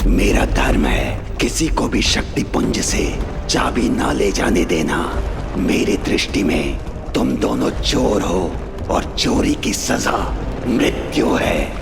मेरा धर्म है किसी को भी शक्ति पुंज से चाबी ना ले जाने देना। मेरी दृष्टि में तुम दोनों चोर हो और चोरी की सजा मृत्यु है।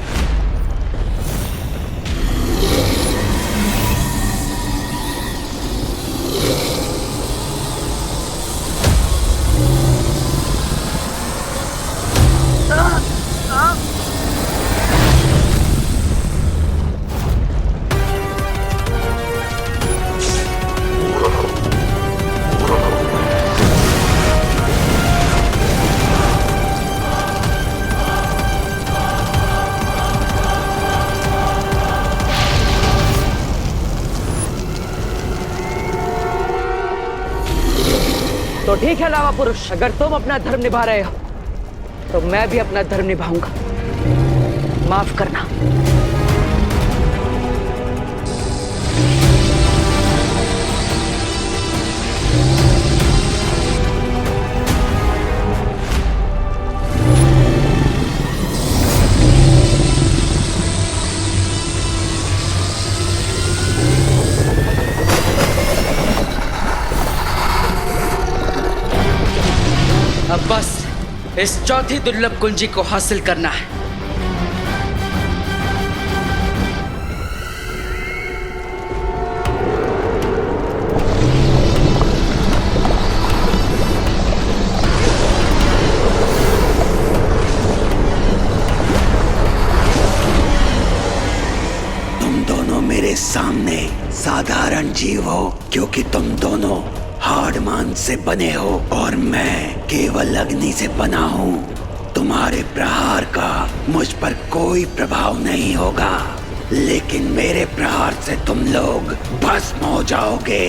तो ठीक है लावा पुरुष, अगर तुम अपना धर्म निभा रहे हो तो मैं भी अपना धर्म निभाऊंगा। माफ करना। अब बस इस चौथी दुर्लभ कुंजी को हासिल करना है। तुम दोनों मेरे सामने साधारण जीव हो, क्योंकि तुम दोनों हाड़मान से बने हो और मैं केवल अग्नि से बना हूँ। तुम्हारे प्रहार का मुझ पर कोई प्रभाव नहीं होगा, लेकिन मेरे प्रहार से तुम लोग भस्म हो जाओगे।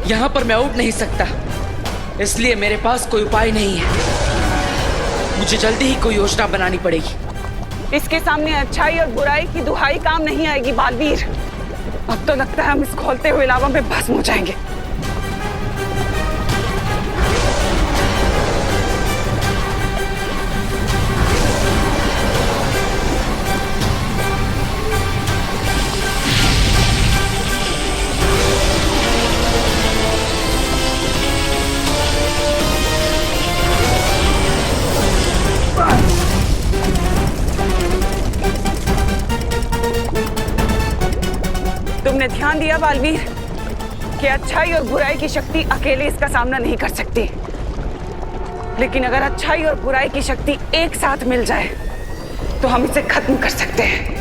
यहां पर मैं उठ नहीं सकता, इसलिए मेरे पास कोई उपाय नहीं है। मुझे जल्दी ही कोई योजना बनानी पड़ेगी। इसके सामने अच्छाई और बुराई की दुहाई काम नहीं आएगी बालवीर। अब तो लगता है हम इस खौलते हुए लावा में भस्म हो जाएंगे। तुमने ध्यान दिया बालवीर कि अच्छाई और बुराई की शक्ति अकेले इसका सामना नहीं कर सकती, लेकिन अगर अच्छाई और बुराई की शक्ति एक साथ मिल जाए तो हम इसे खत्म कर सकते हैं।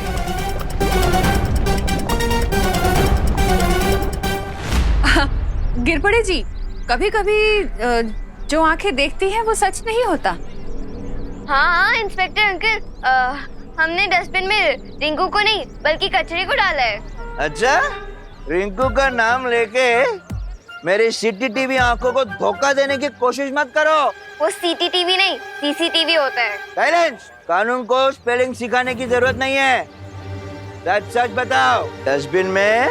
गिरपड़े जी, कभी कभी जो आंखें देखती हैं वो सच नहीं होता। हाँ इंस्पेक्टर अंकल, हमने डस्टबिन में रिंकू को नहीं बल्कि कचरे को डाला है। अच्छा, रिंकू का नाम लेके मेरी सीसीटीवी आंखों को धोखा देने की कोशिश मत करो। वो सीसीटीवी नहीं सीसीटीवी होता है। साइलेंस। कानून को स्पेलिंग सिखाने की जरूरत नहीं है। सच सच बताओ, डस्टबिन में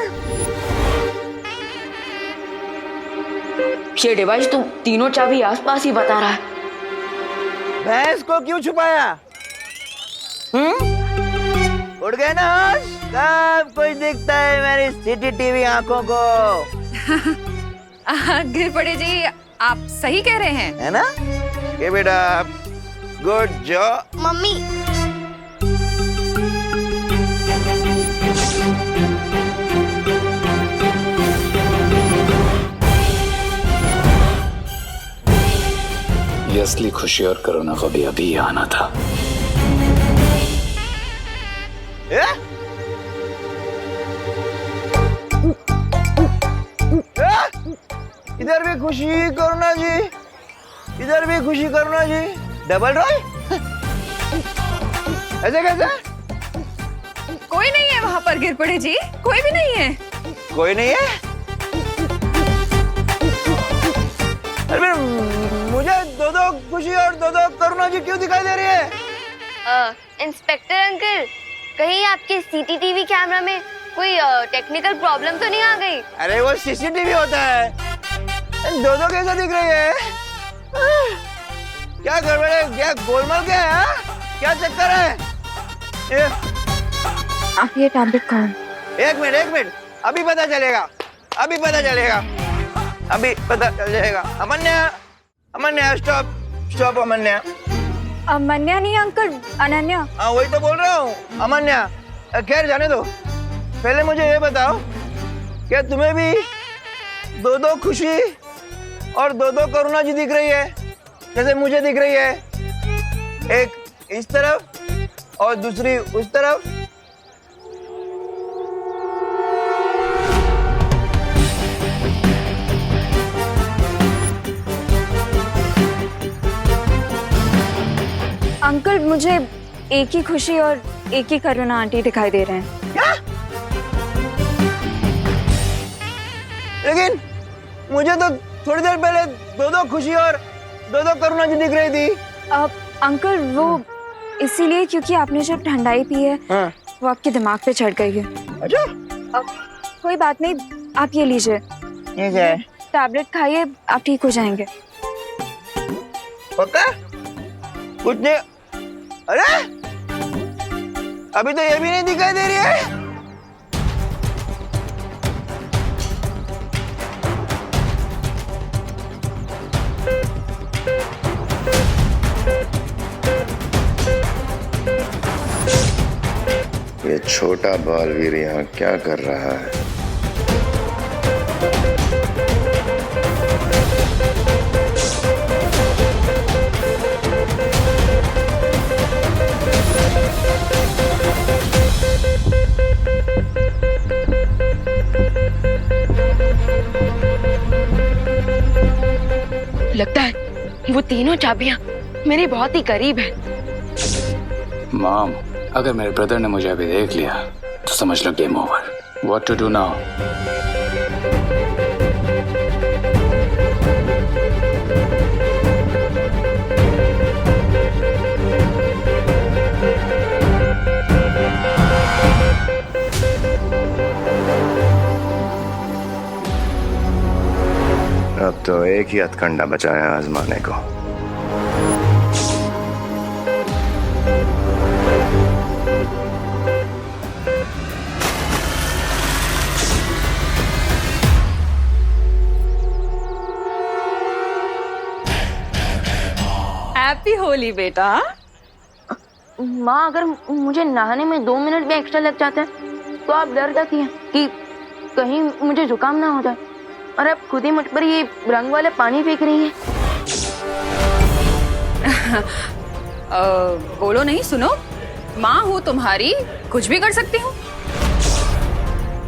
ये डिवाइस तो तीनों चाबी आसपास ही बता रहा है। भैंस को क्यों छुपाया? उड़ गए ना होश? सब कुछ दिखता है मेरी सीसीटीवी आंखों को। गिरपड़े जी, आप सही कह रहे हैं, है ना? ये बेटा, गुड जॉब। मम्मी, ये असली खुशी और कोरोना को भी अभी आना था। इधर भी खुशी करुणा जी, इधर भी खुशी करुणा जी। Double role? ऐसे कैसे? कोई नहीं है वहाँ पर गिरपड़े जी, कोई भी नहीं है। कोई नहीं है? अरे मुझे दो दो खुशी और दो दो करुणा जी क्यों दिखाई दे रही है? इंस्पेक्टर अंकल, कहीं आपके सीसीटीवी कैमरा में कोई टेक्निकल प्रॉब्लम तो नहीं आ गई? अरे वो सीसीटीवी होता है। दो दो कैसा दिख रही है? क्या गड़बड़ है? क्या गोलमाल क्या है? क्या चक्कर है? आप ये टैबलेट खाओ। एक मिनट, अभी पता चलेगा, अभी पता चल जाएगा। अमन्या स्टॉप अमन्या। अमन्या नहीं अंकल, अनन्या। हाँ वही तो बोल रहा हूँ, अमन्या। खैर जाने दो, पहले मुझे ये बताओ, क्या तुम्हें भी दो खुशी और दो करुणा जी दिख रही है, जैसे मुझे दिख रही है? एक इस तरफ और दूसरी उस तरफ। अंकल मुझे एक ही खुशी और एक ही करुणा आंटी दिखाई दे रहे हैं। क्या? लेकिन मुझे तो थोड़ी देर पहले दो खुशी और दो करुणा जी दिख रही थी। अब अंकल वो इसीलिए क्योंकि आपने जो ठंडाई पी है वो आपके दिमाग पे चढ़ गई है। अच्छा, अब कोई बात नहीं, आप ये लीजिए, ये क्या है? टैबलेट खाइए, आप ठीक हो जाएंगे। पक्का? कुछ नहीं? अरे अभी तो ये भी नहीं दिखाई दे रही है। ये छोटा बालवीर यहाँ क्या कर रहा है? लगता है वो तीनों चाबियां मेरे बहुत ही करीब हैं। मॉम, अगर मेरे ब्रदर ने मुझे अभी देख लिया तो समझ लो game over. What to do now? अब तो एक ही हथकंडा बचा है आजमाने को। हैप्पी होली बेटा। माँ, अगर मुझे नहाने में 2 मिनट भी एक्स्ट्रा लग जाते हैं तो आप डर जाती हैं कि कहीं मुझे जुकाम ना हो जाए, और आप खुद ही मुझ पर ये रंग वाले पानी फेंक रही हैं। बोलो नहीं, सुनो, माँ हूँ तुम्हारी, कुछ भी कर सकती हूँ।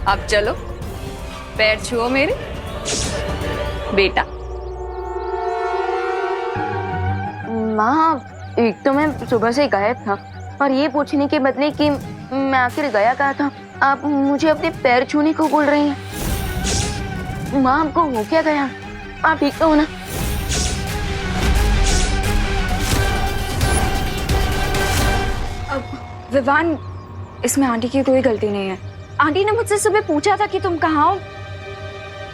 अब चलो, पैर छुओ मेरे बेटा। माँ, एक तो मैं सुबह से गायब था, और ये पूछने के बदले कि मैं आखिर गया कहाँ था, आप मुझे अपने पैर छूने को बोल रही हैं। माँ, आपको हो क्या गया? आप ठीक तो हो ना? विवान, इसमें आंटी की कोई गलती नहीं है। आंटी ने मुझसे सुबह पूछा था कि तुम कहाँ हो।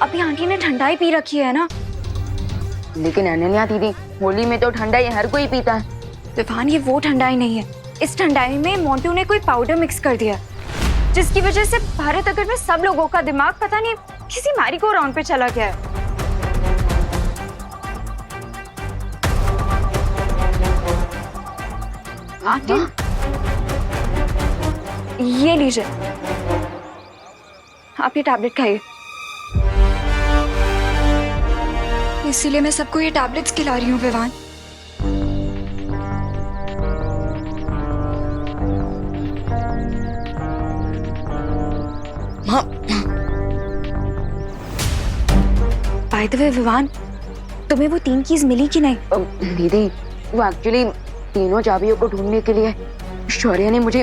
अभी आंटी ने ठंडाई पी रखी है ना। लेकिन अनन्या दीदी, होली में तो ठंडाई हर कोई पीता है। विवान, ये वो ठंडाई नहीं है। इस ठंडाई में मोंटू ने कोई पाउडर मिक्स कर दिया, जिसकी वजह से भारत नगर में सब लोगों का दिमाग पता नहीं किसी मैरी गो राउंड पे चला गया है। आंटी, ये लीजिए, आप ये टैबलेट खाइए। इसीलिए मैं सबको ये टैबलेट्स खिला रही हूँ Vivaan. By the way Vivaan, तुम्हें वो 3 कीज मिली कि नहीं? दीदी, वो एक्चुअली तीनों चाबियों को ढूंढने के लिए शौर्य ने मुझे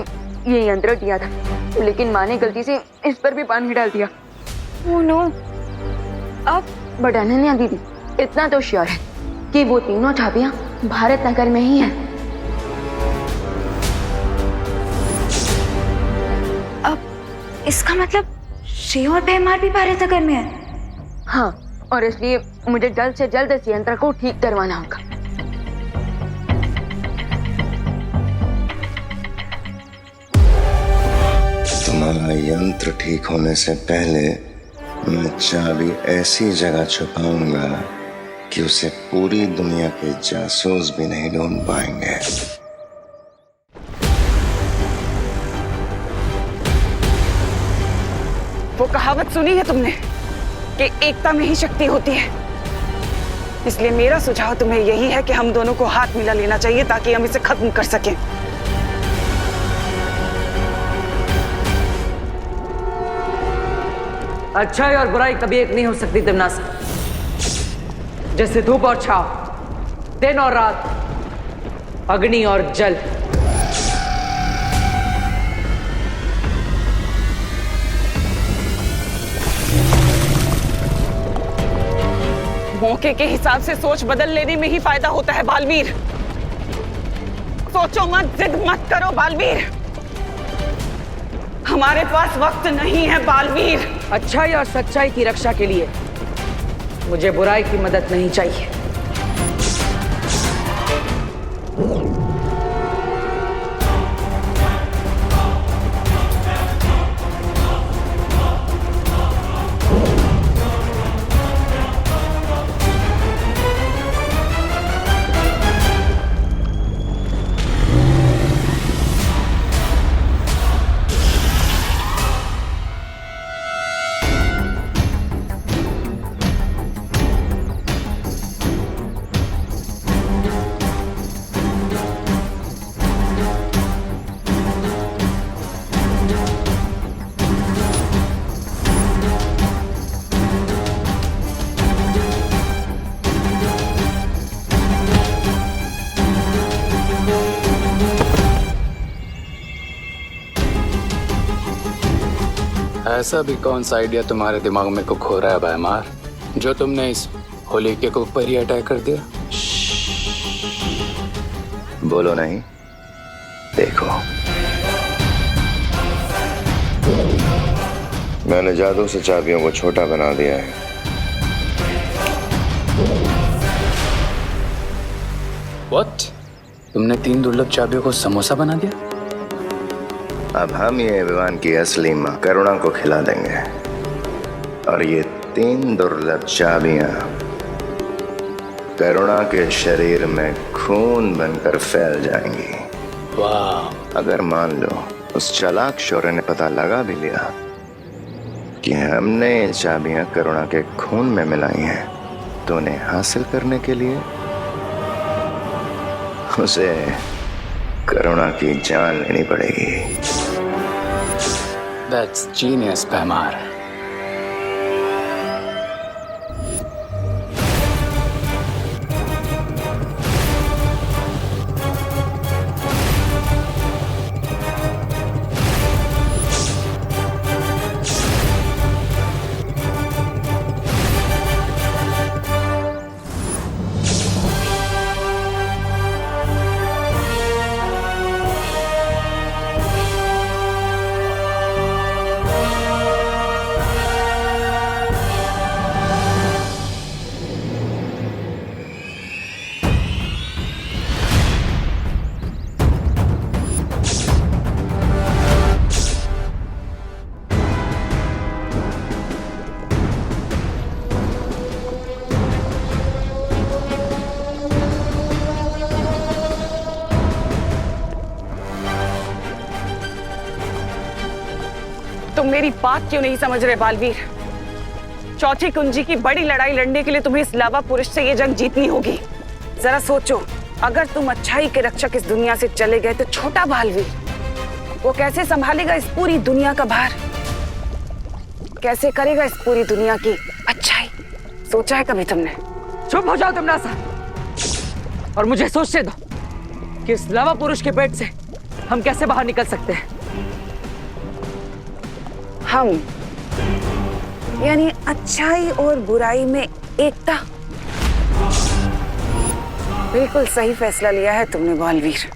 ये यंत्र दिया था, लेकिन माँ ने गलती से इस पर भी पानी डाल दिया। Oh no. अब बट अनन्या दीदी, इतना तो श्योर है कि वो तीनों चाबियां भारत नगर में ही हैं। इसका मतलब श्रेय और भैमार भी भारत नगर में है। हाँ, और इसलिए मुझे जल्द से जल्द इस यंत्र को ठीक करवाना होगा। तुम्हारा यंत्र ठीक होने से पहले मैं चाबी ऐसी जगह छुपाऊंगा कि उसे पूरी दुनिया के जासूस भी नहीं ढूंढ पाएंगे। वो कहावत सुनी है तुमने कि एकता में ही शक्ति होती है। इसलिए मेरा सुझाव तुम्हें यही है कि हम दोनों को हाथ मिला लेना चाहिए ताकि हम इसे खत्म कर सकें। अच्छाई और बुराई कभी एक नहीं हो सकती दिमनास। जैसे धूप और छाव, दिन और रात, अग्नि और जल। मौके के हिसाब से सोच बदल लेने में ही फायदा होता है बालवीर। सोचो मत, जिद मत करो बालवीर। हमारे पास वक्त नहीं है बालवीर। अच्छाई और सच्चाई की रक्षा के लिए मुझे बुराई की मदद नहीं चाहिए। ऐसा भी कौन सा आइडिया तुम्हारे दिमाग में को खो रहा है भैमार, जो तुमने इस होली के ऊपर ही अटैक कर दिया? बोलो नहीं, देखो। मैंने जादू से चाबियों को छोटा बना दिया है। What? तुमने 3 दुर्लभ चाबियों को समोसा बना दिया? अब हम ये विवान की असली मां करुणा को खिला देंगे और ये 3 दुर्लभ चाबियां करुणा के शरीर में खून बनकर फैल जाएंगी। वाह! अगर मान लो उस चालाक शौर्य ने पता लगा भी लिया कि हमने ये चाबियां करुणा के खून में मिलाई हैं, तो उन्हें हासिल करने के लिए उसे करुणा की जान लेनी पड़ेगी। That's genius, भैमार। तुम मेरी बात क्यों नहीं समझ रहे बालवीर? चौथी कुंजी की बड़ी लड़ाई लड़ने के लिए तुम्हें इस लावा पुरुष से ये जंग जीतनी होगी। जरा सोचो, अगर तुम अच्छाई के रक्षक इस दुनिया से चले गए तो छोटा बालवीर वो कैसे संभालेगा इस पूरी दुनिया का भार? कैसे करेगा इस पूरी दुनिया की अच्छाई? सोचा है कभी तुमने? चुप हो जाओ दिमनासा और मुझे सोचने दो कि इस लावा पुरुष के पेट से हम कैसे बाहर निकल सकते हैं। हम यानी अच्छाई और बुराई में एकता। बिल्कुल सही फैसला लिया है तुमने बालवीर।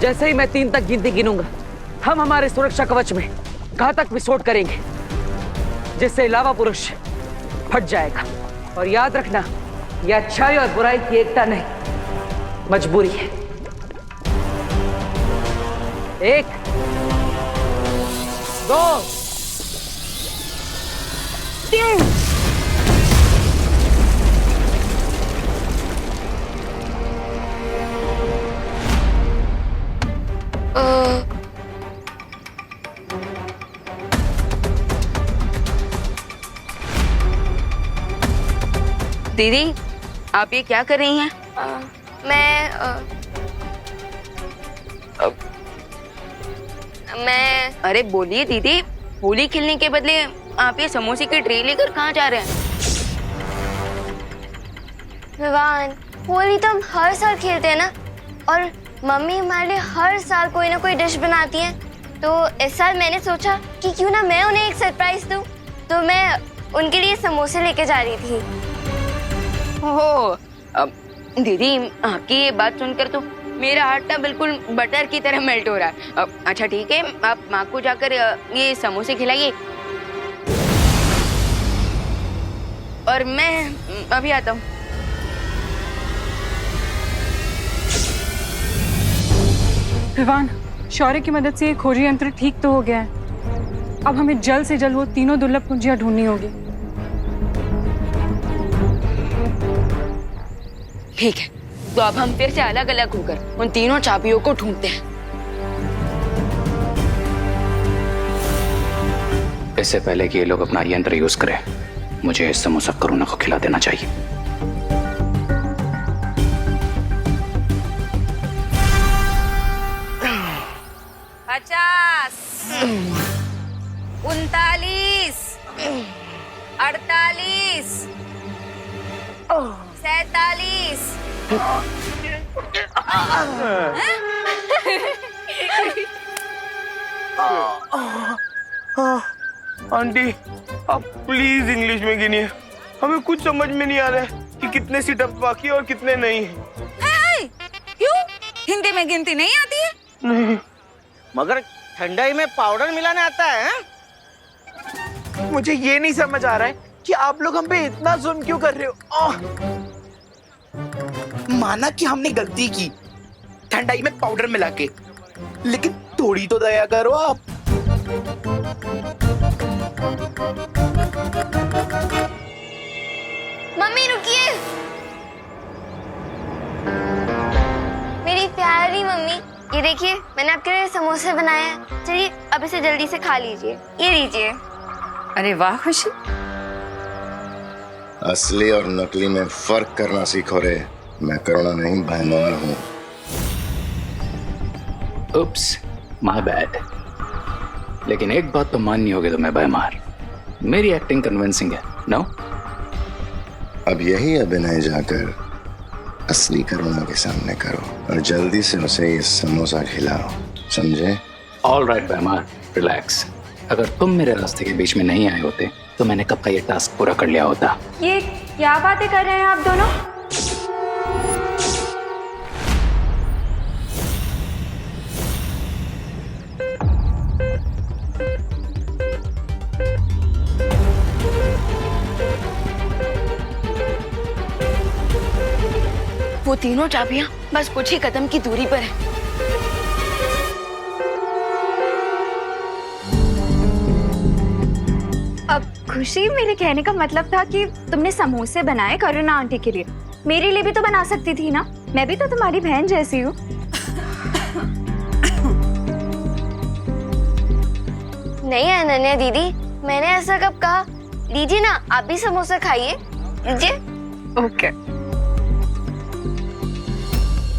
जैसे ही मैं 3 तक गिनती गिनूंगा हम हमारे सुरक्षा कवच में घातक विस्फोट करेंगे, जिससे लावा पुरुष फट जाएगा। और याद रखना, यह अच्छाई और बुराई की एकता नहीं, मजबूरी है। 1 2 3। दीदी, आप ये क्या कर रही हैं? मैं अरे बोलिए दीदी, होली खेलने के बदले आप ये समोसे की ट्रे लेकर कहाँ जा रहे हैं? विवान, होली तो हम हर साल खेलते हैं ना, और मम्मी हमारे लिए हर साल कोई ना कोई डिश बनाती है। तो इस साल मैंने सोचा कि क्यों ना मैं उन्हें एक सरप्राइज दूं। तो मैं उनके लिए समोसे लेके जा रही थी। ओह, दीदी आपकी ये बात सुनकर तो मेरा हार्ट ना बिल्कुल बटर की तरह मेल्ट हो रहा है। अच्छा ठीक है, आप माँ को जाकर ये समोसे खिलाइए और मैं अभी आता हूँ। विवान, शौर्य की मदद से ये खोजी यंत्र ठीक तो हो गया है। अब हमें जल्द से जल्द वो तीनों दुर्लभ कुंजियां ढूंढनी होगी। ठीक है, तो अब हम फिर से अलग अलग होकर उन तीनों चाबियों को ढूंढते हैं। इससे पहले कि ये लोग अपना यंत्र यूज करें, मुझे इस समोसा करुणा को खिला देना चाहिए। 50 39 48 47 आंटी, आप प्लीज इंग्लिश में गिनिए। हमें कुछ समझ में नहीं आ रहा है कि कितने सीटअप बाकी और कितने नहीं। क्यों? हिंदी में गिनती नहीं आती है? नहीं। मगर ठंडाई में पाउडर मिलाना आता है? मुझे ये नहीं समझ आ रहा है कि आप लोग हम पे इतना जुल्म क्यों कर रहे हो। माना कि हमने गलती की ठंडाई में पाउडर मिला के, लेकिन थोड़ी तो दया करो आप। मम्मी रुकिए, मेरी प्यारी मम्मी, ये देखिए मैंने आपके लिए समोसे बनाए हैं। चलिए अब इसे जल्दी से खा लीजिए। ये लीजिए। अरे वाह खुशी, असली और नकली में फर्क करना सीखो रे। मैं करुणा नहीं, भयमार हूँ। उप्स, माय बैड। लेकिन एक बात तो माननी होगी तुम्हें भयमार, मेरी एक्टिंग कन्विंसिंग है, नो? अब यही अभिनय जाकर असली करुणा के सामने करो और जल्दी से उसे ये समोसा खिलाओ, समझे? ऑल राइट भयमार, रिलैक्स। अगर तुम मेरे रास्ते के बीच में नहीं आए होते तो मैंने कब का ये टास्क पूरा कर लिया होता। ये क्या बातें कर रहे हैं आप दोनों? वो तीनों चाबियां बस कुछ ही कदम की दूरी पर है। अब खुशी, मेरे कहने का मतलब था कि तुमने समोसे बनाए करुणा आंटी के लिए, मेरे लिए भी तो बना सकती थी ना। मैं भी तो तुम्हारी बहन जैसी हूँ। नहीं अनन्या दीदी, मैंने ऐसा कब कहा? लीजिए ना, आप भी समोसा खाइए, लीजिए। ओके।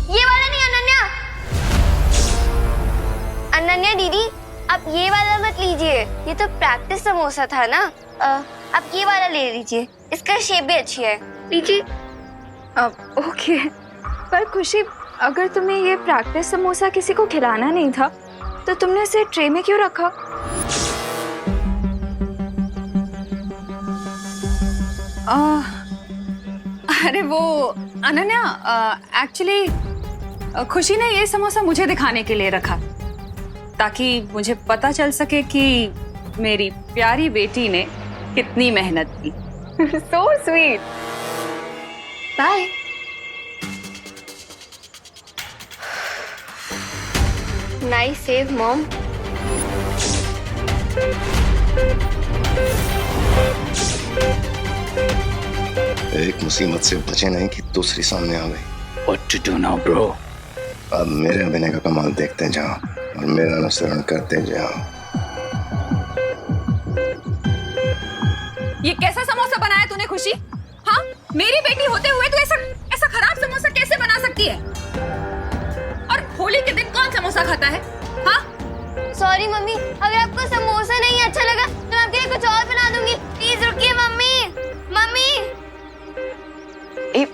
ये वाला नहीं अनन्या। अनन्या दीदी, आप ये वाला मत लीजिए, ये तो प्रैक्टिस समोसा था ना। आप ये वाला ले लीजिए, इसका शेप भी अच्छी है, लीजिए। ओके, पर खुशी, अगर तुम्हें ये प्रैक्टिस समोसा किसी को खिलाना नहीं था तो तुमने इसे ट्रे में क्यों रखा? अरे वो अनन्या, एक्चुअली खुशी ने ये समोसा मुझे दिखाने के लिए रखा। ताकि मुझे पता चल सके कि मेरी प्यारी बेटी ने कितनी मेहनत की। So sweet. Bye. Nice save mom. एक मुसीबत से बचे नहीं कि दूसरी सामने आ गई। What to do now, bro? अब मेरे अभिनय का कमाल देखते जाओ और मेरा अनुसरण करते जाओ। ये कैसा समोसा बनाया तूने खुशी? हाँ, मेरी बेटी होते हुए तू ऐसा खराब समोसा कैसे बना सकती है? और होली के दिन कौन समोसा खाता है? हाँ? सॉरी मम्मी, अगर आपको समोसा नहीं अच्छा लगा तो मैं आपके लिए कुछ और बना दूंगी। प्लीज रुकिए मम्मी। मम्मी। ए,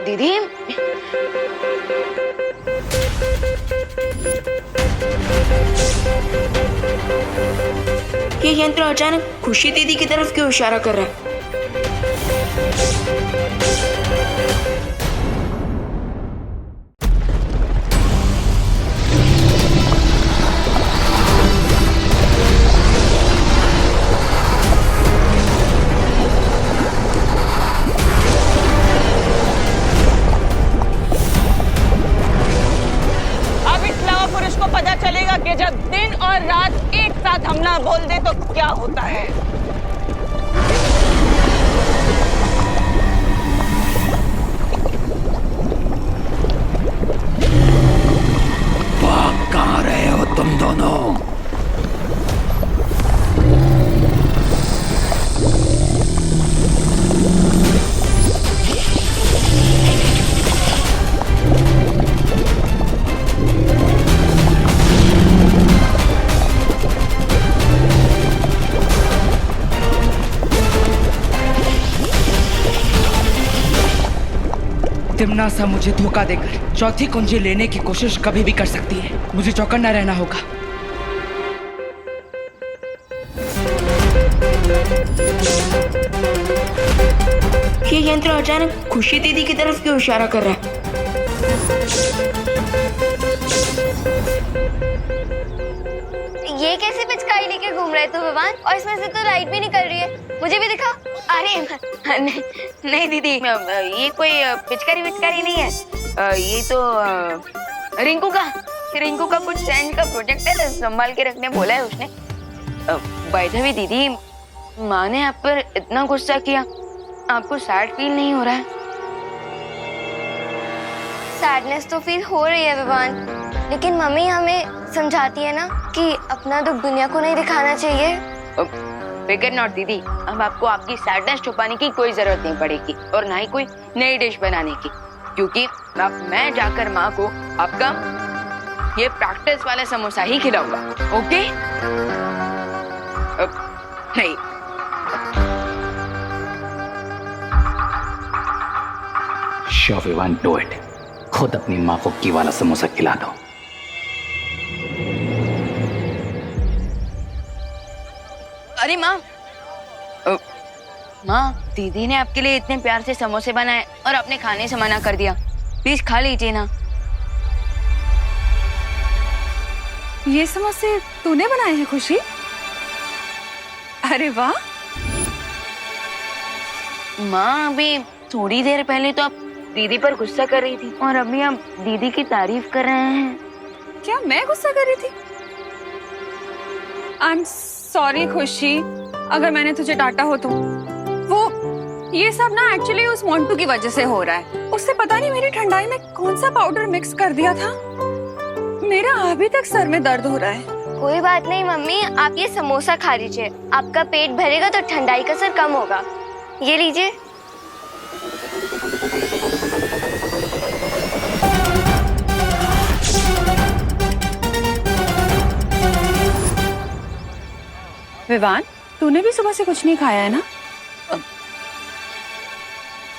दीदी ये यंत्र अचानक खुशी दीदी की तरफ क्यों इशारा कर रहा है? अब इस लवा पुरुष को पता चलेगा कि जब दिन और रात एक साथ हमला बोल दे तो क्या होता है। भाग कहाँ रहे हो तुम दोनों? तिम्नासा मुझे धोखा देकर चौथी कुंजी लेने की कोशिश कभी भी कर सकती है। मुझे चौकन्ना रहना होगा। ये यंत्र अचानक खुशी दीदी की तरफ क्यों इशारा कर रहा है? ये कैसे पिचकारी लेके घूम रहे तो भगवान? और इसमें से तो लाइट भी निकल रही है। मुझे भी दिखा। अरे नहीं दीदी, ये कोई पिचकारी नहीं है। ये तो रिंकू का कुछ साइंस का प्रोजेक्ट है, संभाल के रखने बोला है उसने। बाय द वे दीदी, माँ ने आप पर इतना गुस्सा किया, आपको सैड फील नहीं हो रहा है? सैडनेस तो फील हो रही है भगवान, लेकिन मम्मी हमें समझाती है ना कि अपना दुख दुनिया को नहीं दिखाना चाहिए। फिकर नॉट दीदी, अब आपको आपकी सैडनेस छुपाने की कोई जरूरत नहीं पड़ेगी और ना ही कोई नई डिश बनाने की, क्योंकि अब मैं जाकर माँ को आपका ये प्रैक्टिस वाला समोसा ही खिलाऊंगा। ओके? नहीं, Sure, Vivan, do it. खुद अपनी माँ को की वाला समोसा खिला दो। अरे माँ, दीदी ने आपके लिए इतने प्यार से समोसे बनाए और अपने खाने से मना कर दिया। प्लीज खा लीजिए ना। ये समोसे तूने बनाए हैं खुशी? अरे वाह। माँ, अभी थोड़ी देर पहले तो आप दीदी पर गुस्सा कर रही थी और अभी आप दीदी की तारीफ कर रहे हैं। क्या मैं गुस्सा कर रही थी? आई एम सॉरी खुशी, अगर मैंने तुझे डांटा हो तो। वो ये सब ना एक्चुअली उस मोंटू की वजह से हो रहा है। उससे पता नहीं मेरी ठंडाई में कौन सा पाउडर मिक्स कर दिया था। मेरा अभी तक सर में दर्द हो रहा है। कोई बात नहीं मम्मी, आप ये समोसा खा लीजिए, आपका पेट भरेगा तो ठंडाई का असर कम होगा। ये लीजिए। विवान, तूने भी सुबह से कुछ नहीं खाया है ना?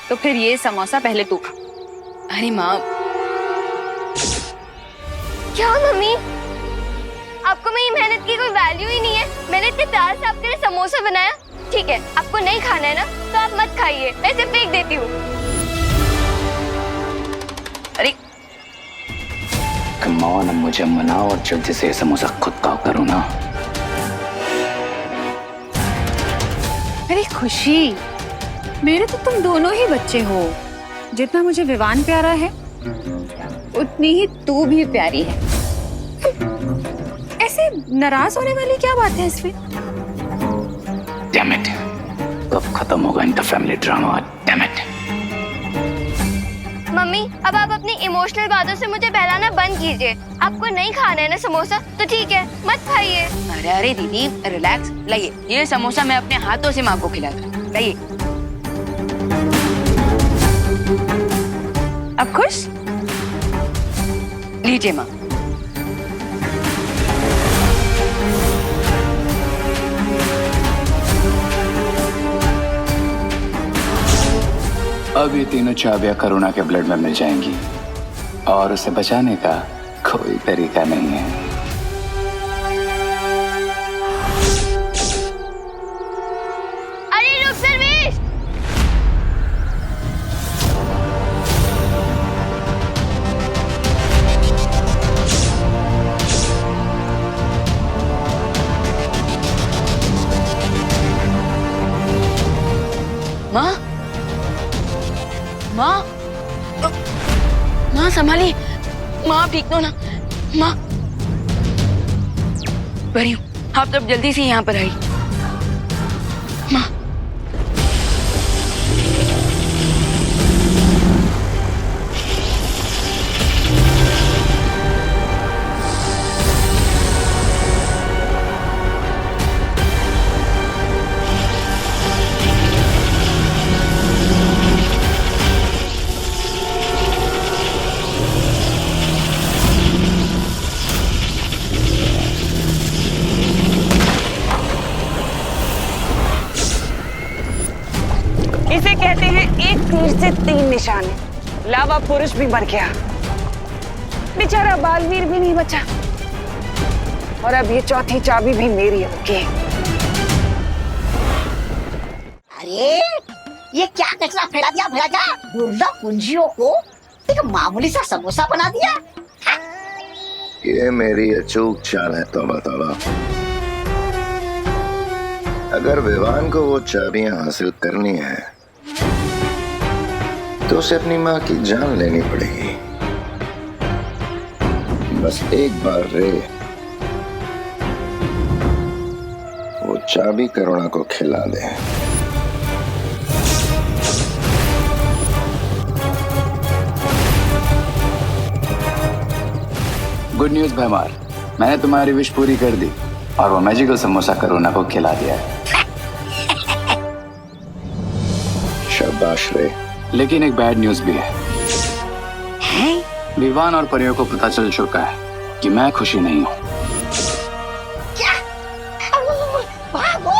तो फिर ये समोसा पहले तू खा। अरे माँ, क्या मम्मी, आपको मेरी मेहनत की कोई वैल्यू ही नहीं है? मैंने इतने प्यार से आपके लिए समोसा बनाया। ठीक है, आपको नहीं खाना है ना तो आप मत खाइए, मैं इसे फेंक देती हूँ। अरे कम ऑन, अब मुझे मनाओ और जल्दी से ये समोसा खुद खाओ करो ना। अरे खुशी, मेरे तो तुम दोनों ही बच्चे हो। जितना मुझे विवान प्यारा है उतनी ही तू भी प्यारी है। ऐसे नाराज होने वाली क्या बात है इसमें? Damn it, कब खत्म होगा इनका family drama? Damn it। Mummy, अब आप अपनी इमोशनल बातों से मुझे बहलाना बंद कीजिए। आपको नहीं खाना है ना समोसा, तो ठीक है, मत खाइए। अरे अरे दीदी रिलैक्स, लाइए ये समोसा मैं अपने हाथों से माँ को खिलाता हूँ। लाइए। अब खुश? लीजिए माँ। अब ये तीनों चाबियां करुणा के ब्लड में मिल जाएंगी और उसे बचाने का कोई तरीका नहीं है। अरे रुक सर्वेश! माँ, माँ, माँ संभालिए। माँ आप ठीक तो ना? माँ बरी हूँ, आप तब जल्दी से यहाँ पर आई। माँ इसे कहते हैं एक तीर से तीन निशाने। लावा पुरुष भी मर गया, बेचारा बालवीर भी नहीं बचा, और अब ये चौथी चाबी भी मेरी होगी। अरे ये क्या कचरा फैला दिया भैया? दुर्लभ कुंजियों को एक मामूली सा समोसा बना दिया। ये मेरी अचूक चाल है। तौबा तौबा। अगर विवान को वो चाबियां हासिल करनी है तो उसे अपनी माँ की जान लेनी पड़ेगी। बस एक बार रे वो चाबी करुणा को खिला दे। गुड न्यूज भैमार, मैंने तुम्हारी विश पूरी कर दी और वो मैजिकल समोसा करुणा को खिला दिया है। शाबाश रे। लेकिन एक बैड न्यूज भी है। विवान और परियों को पता चल चुका है कि मैं खुशी नहीं हूँ। क्या? भागो!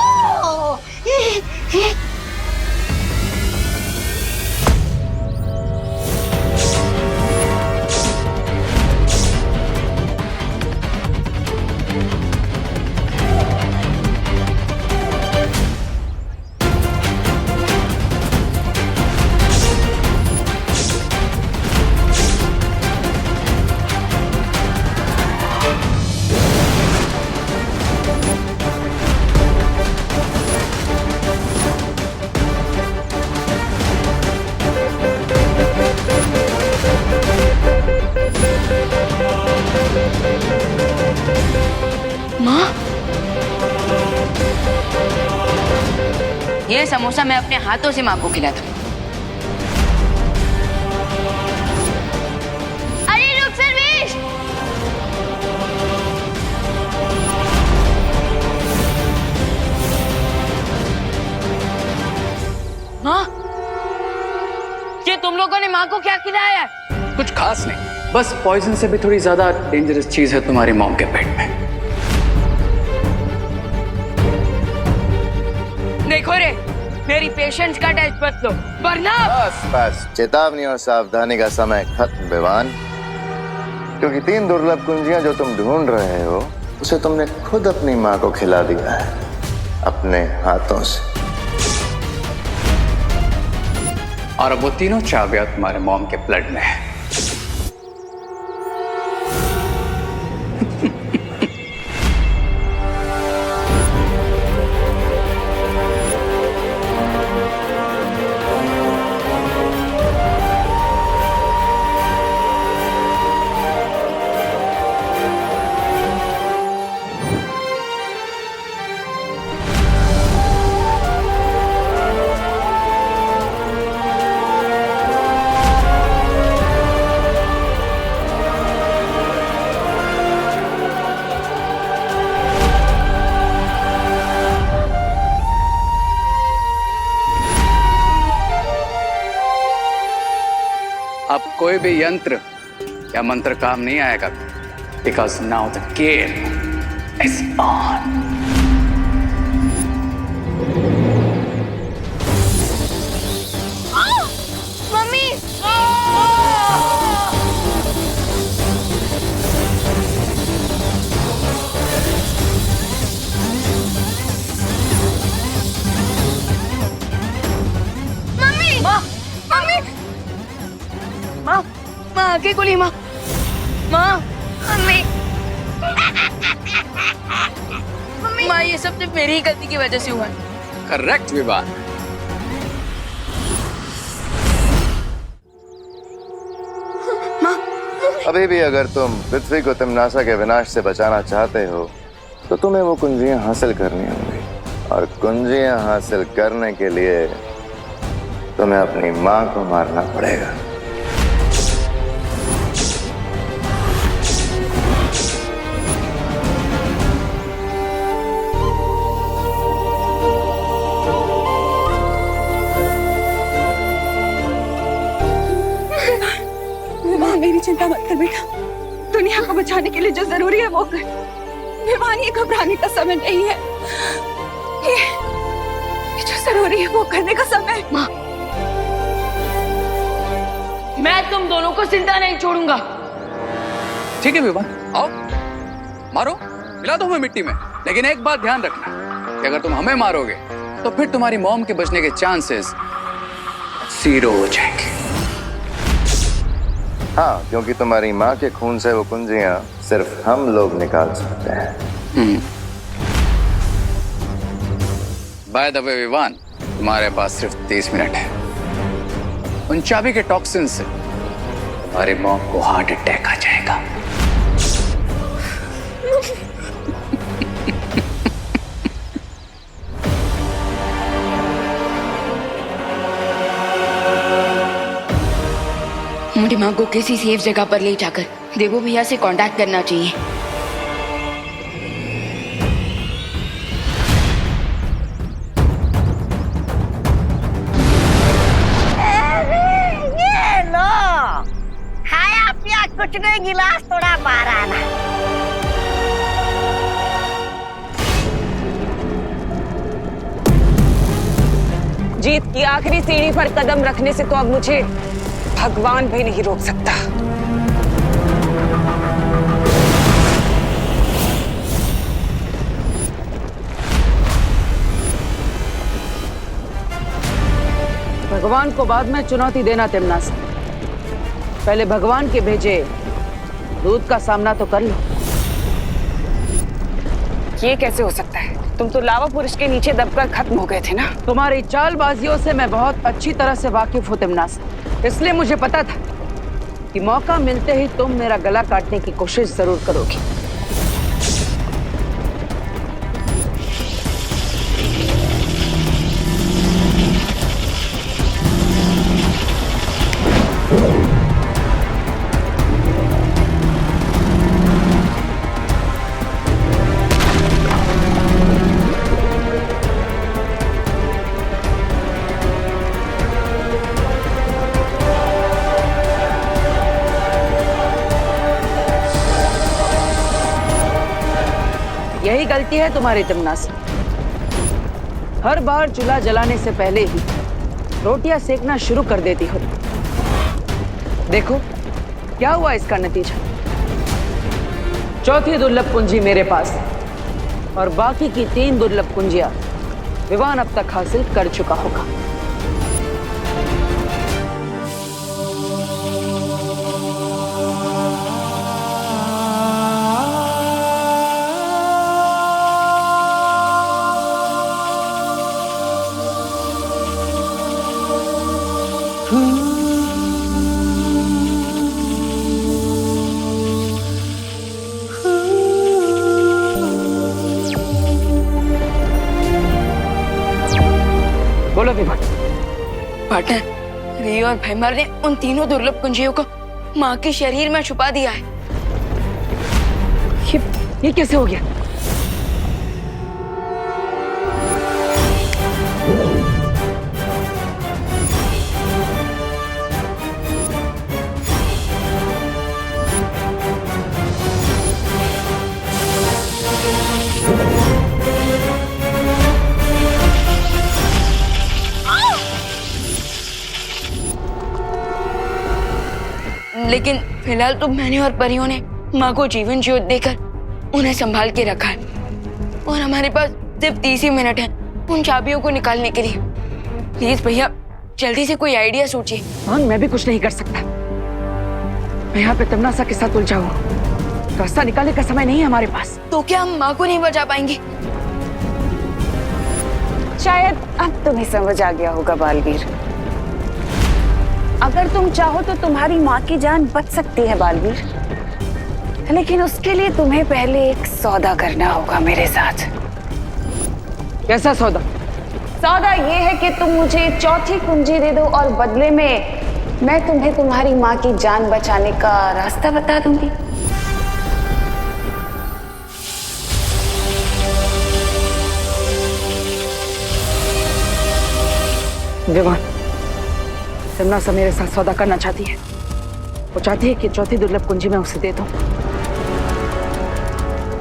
ये समोसा मैं अपने हाथों से माँ को खिलाता हूँ। अरे रुक सर्वेश! माँ, ये तुम लोगों ने माँ को क्या खिलाया? कुछ खास नहीं, बस पॉइजन से भी थोड़ी ज्यादा डेंजरस चीज है तुम्हारी मॉम के पेट में। देखो रे, मेरी पेशेंस का टेस्ट मत लो वरना। बस बस, चेतावनी और सावधानी का समय खत्म विवान, क्योंकि 3 दुर्लभ कुंजियां जो तुम ढूंढ रहे हो उसे तुमने खुद अपनी माँ को खिला दिया है अपने हाथों से। और अब वो तीनों चाबियां तुम्हारे मॉम के ब्लड में है। कोई भी यंत्र या मंत्र काम नहीं आएगा, because now the game is on. Mummy माँ माँ आके गोली माँ माँ मम्मी माँ ये सब सिर्फ मेरी ही गलती की वजह से हुआ है। करेक्ट विवान। अभी भी अगर तुम पृथ्वी को तिम्नासा के विनाश से बचाना चाहते हो तो तुम्हें वो कुंजियां हासिल करनी होंगी, और कुंजियां हासिल करने के लिए तुम्हें अपनी माँ को मारना पड़ेगा। मेरी चिंता मत कर बेटा, दुनिया को बचाने के लिए जो जरूरी है वो कर। विवान, ये घबराने का समय नहीं है, ये जो जरूरी है वो करने का समय है। माँ मैं तुम दोनों को जिंदा नहीं छोड़ूंगा। ठीक है विवान, आओ मारो, मिला दो हमें मिट्टी में, लेकिन एक बात ध्यान रखना कि अगर तुम हमें मारोगे तो फिर तुम्हारी मॉम के बचने के चांसेस 0 हो जाएंगे। हाँ, क्योंकि तुम्हारी माँ के खून से वो कुंजियां सिर्फ हम लोग निकाल सकते हैं। बाय द वे विवान, तुम्हारे पास सिर्फ 30 मिनट है। उन चाबी के टॉक्सिन से तुम्हारे मॉम को हार्ट अटैक आ जाएगा। मुझे माँ को किसी सेफ जगह पर ले जाकर देवो भैया से कांटेक्ट करना चाहिए। ये लो, खाया पिया कुछ नहीं, गिलास थोड़ा मारा ना। जीत की आखिरी सीढ़ी पर कदम रखने से तो अब मुझे भगवान भी नहीं रोक सकता। भगवान को बाद में चुनौती देना तिम्नासा, पहले भगवान के भेजे दूध का सामना तो कर लो। ये कैसे हो सकता है? तुम तो लावा पुरुष के नीचे दबकर खत्म हो गए थे ना। तुम्हारी चालबाजियों से मैं बहुत अच्छी तरह से वाकिफ हूँ तिम्नासा, इसलिए मुझे पता था कि मौका मिलते ही तुम मेरा गला काटने की कोशिश जरूर करोगी। यही गलती है तुम्हारी तिम्नासा, हर बार चूल्हा जलाने से पहले ही रोटियां सेकना शुरू कर देती हो। देखो क्या हुआ इसका नतीजा। चौथी दुर्लभ कुंजी मेरे पास और बाकी की 3 दुर्लभ कुंजियां विवान अब तक हासिल कर चुका होगा। बोलो विवान। पार्टनर, रियो और भैमर ने उन तीनों दुर्लभ कुंजियों को माँ के शरीर में छुपा दिया है। ये कैसे हो गया? फिलहाल तो मैंने और परियों ने माँ को जीवन ज्योत देकर उन्हें संभाल के रखा है और हमारे पास सिर्फ 30 ही मिनट है उन चाबियों को निकालने के लिए। प्लीज भैया जल्दी से कोई आइडिया सोचिए। मैं भी कुछ नहीं कर सकता। मैं यहाँ पे तमन्ना के साथ उलझा हूँ। रास्ता निकालने का समय नहीं है हमारे पास। तो क्या हम माँ को नहीं बचा पाएंगे? शायद अब तुम्हें समझ आ गया होगा बालवीर। अगर तुम चाहो तो तुम्हारी माँ की जान बच सकती है बालवीर, लेकिन उसके लिए तुम्हें पहले एक सौदा करना होगा मेरे साथ। कैसा सौदा? सौदा ये है कि तुम मुझे चौथी कुंजी दे दो और बदले में मैं तुम्हें तुम्हारी माँ की जान बचाने का रास्ता बता दूंगी। विवान, तमन्ना मेरे साथ सौदा करना चाहती है। वो चाहती है कि चौथी दुर्लभ कुंजी मैं उसे दे दूं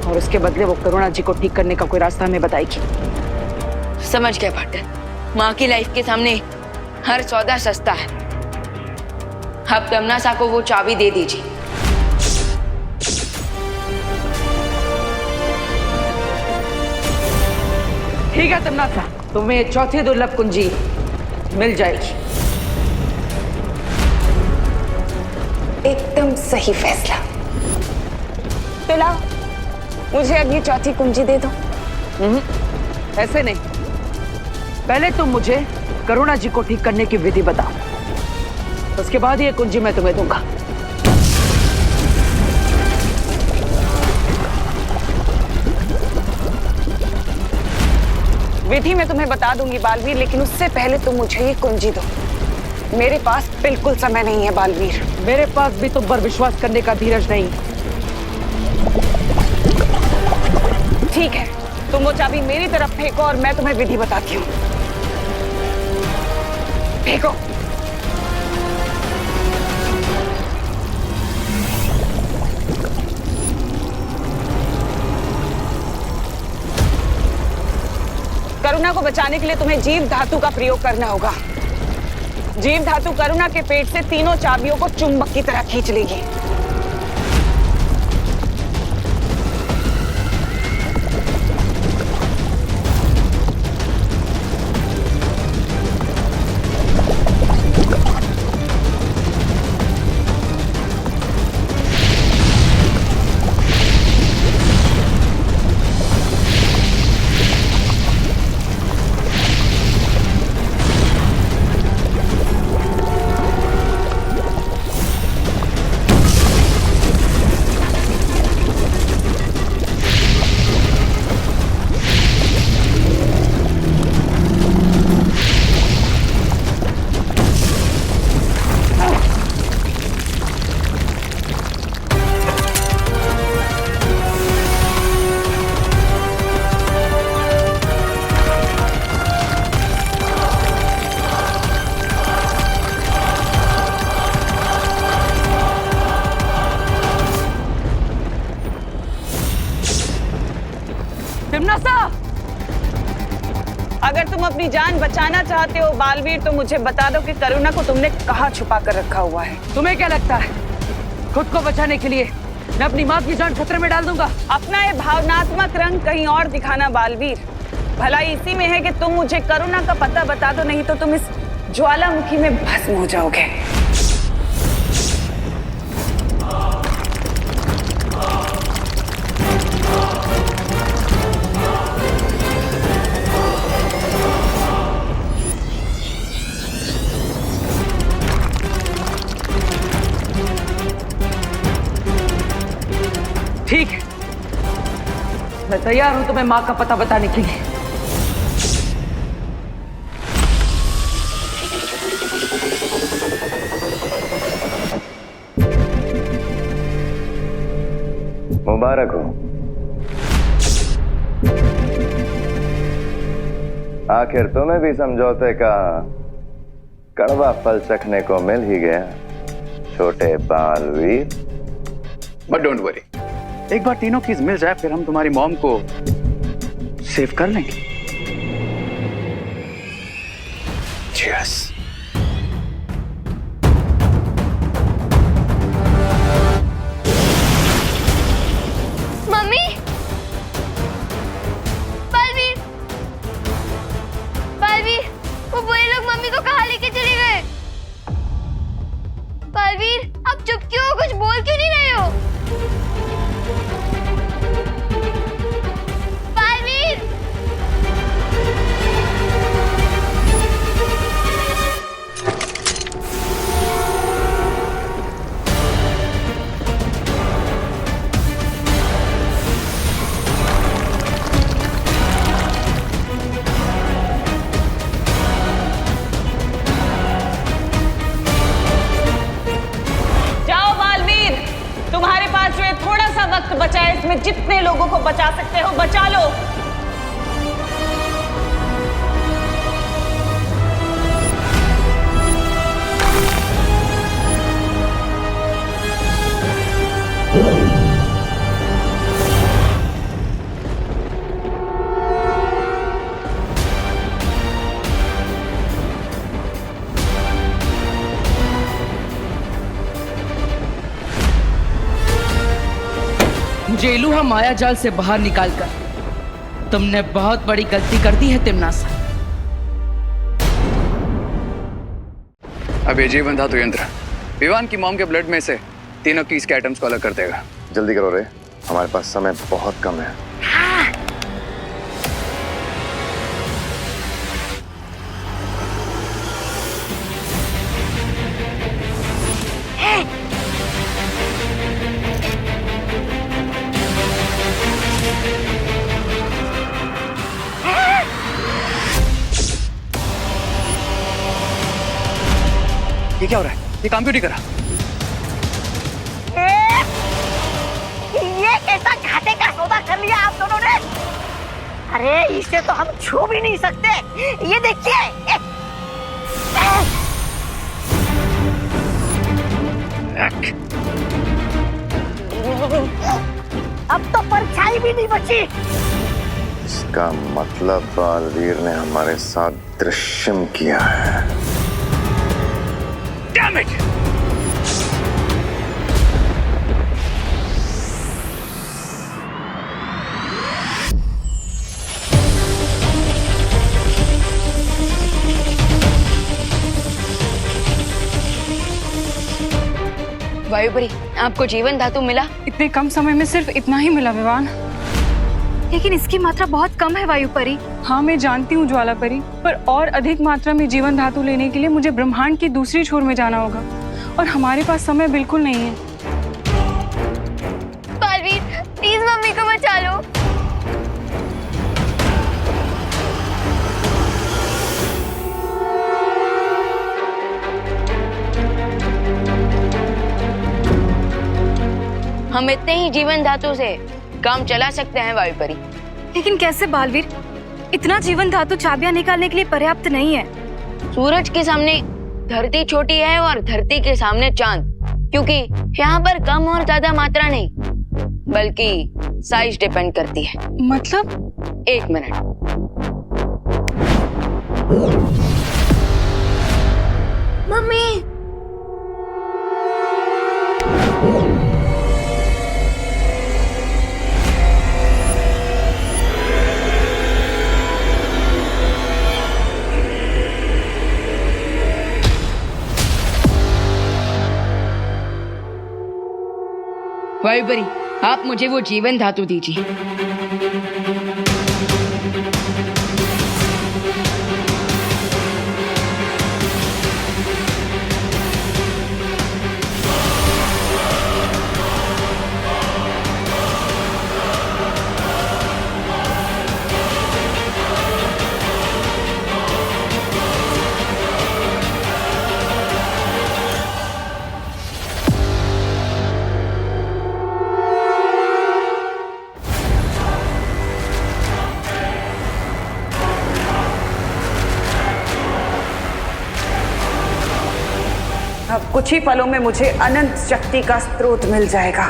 और उसके बदले वो करुणा जी को ठीक करने का कोई रास्ता हमें बताएगी। समझ गया पार्टनर, माँ की लाइफ के सामने हर सौदा सस्ता है। अब तमन्ना को वो चाबी दे दीजिए। ठीक है तमन्ना, तुम्हें चौथी दुर्लभ कुंजी मिल जाएगी। एकदम सही फैसला। तो लाओ, मुझे अब ये चौथी कुंजी दे दो। ऐसे नहीं, पहले तुम मुझे करुणा जी को ठीक करने की विधि बताओ, उसके बाद ये कुंजी मैं तुम्हें दूंगा। विधि मैं तुम्हें बता दूंगी बालवीर, लेकिन उससे पहले तुम मुझे ये कुंजी दो। मेरे पास बिल्कुल समय नहीं है बालवीर। मेरे पास भी तुम पर विश्वास करने का धीरज नहीं। ठीक है, तुम वो चाबी मेरी तरफ फेंको और मैं तुम्हें विधि बताती हूँ। फेंको। करुणा को बचाने के लिए तुम्हें जीव धातु का प्रयोग करना होगा। जीव धातु करुणा के पेट से तीनों चाबियों को चुंबक की तरह खींच लेगी। अगर तुम अपनी जान बचाना चाहते हो बालवीर, तो मुझे बता दो कि करुणा को तुमने कहाँ छुपा कर रखा हुआ है। तुम्हें क्या लगता है खुद को बचाने के लिए मैं अपनी माँ की जान खतरे में डाल दूंगा? अपना ये भावनात्मक रंग कहीं और दिखाना बालवीर। भलाई इसी में है कि तुम मुझे करुणा का पता बता दो, नहीं तो तुम इस ज्वालामुखी में भस्म हो जाओगे। ठीक है, मैं तैयार हूं तुम्हें माँ का पता बताने के लिए। मुबारक हो, आखिर तुम्हें भी समझौते का कड़वा फल चखने को मिल ही गया, छोटे बालवीर। बट डोंट वरी, एक बार तीनों कीज मिल जाए फिर हम तुम्हारी मॉम को सेव कर लेंगे। Cheers. वक्त बचा है, इसमें जितने लोगों को बचा सकते हो बचा लो। मुझे इलुहा माया जाल से बाहर निकालकर तुमने बहुत बड़ी गलती कर दी है तिम्नासा। अब ये जीवन धातु यंत्र विवान की मॉम के ब्लड में से तीनों कीस के एटम्स को अलग कर देगा। जल्दी करो रे, हमारे पास समय बहुत कम है। ये क्या हो रहा है? ये काम क्यों नहीं करा? ये कैसा घाटे का सौदा कर लिया आप दोनों ने? अरे इसे तो हम छू भी नहीं सकते। ये देखिए, अब तो परछाई भी नहीं बची। इसका मतलब बालवीर ने हमारे साथ दृश्यम किया है। Damn it! वायुपरी, आपको जीवन धातु मिला? इतने कम समय में सिर्फ इतना ही मिला विवान। लेकिन इसकी मात्रा बहुत कम है वायुपरी। हाँ मैं जानती हूँ ज्वालापरी, पर और अधिक मात्रा में जीवन धातु लेने के लिए मुझे ब्रह्मांड की दूसरी छोर में जाना होगा और हमारे पास समय बिल्कुल नहीं है। बालवीर, प्लीज मम्मी को बचा लो। हम इतने ही जीवन धातु से काम चला सकते हैं वायुपरी। लेकिन कैसे बालवीर? इतना जीवन धातु चाबियां निकालने के लिए पर्याप्त नहीं है। सूरज के सामने धरती छोटी है और धरती के सामने चांद, क्योंकि यहाँ पर कम और ज्यादा मात्रा नहीं बल्कि साइज डिपेंड करती है। मतलब? एक मिनट। मम्मी, वायुपरी, आप मुझे वो जीवन धातु दीजिए। अब कुछ ही पलों में मुझे अनंत शक्ति का स्रोत मिल जाएगा।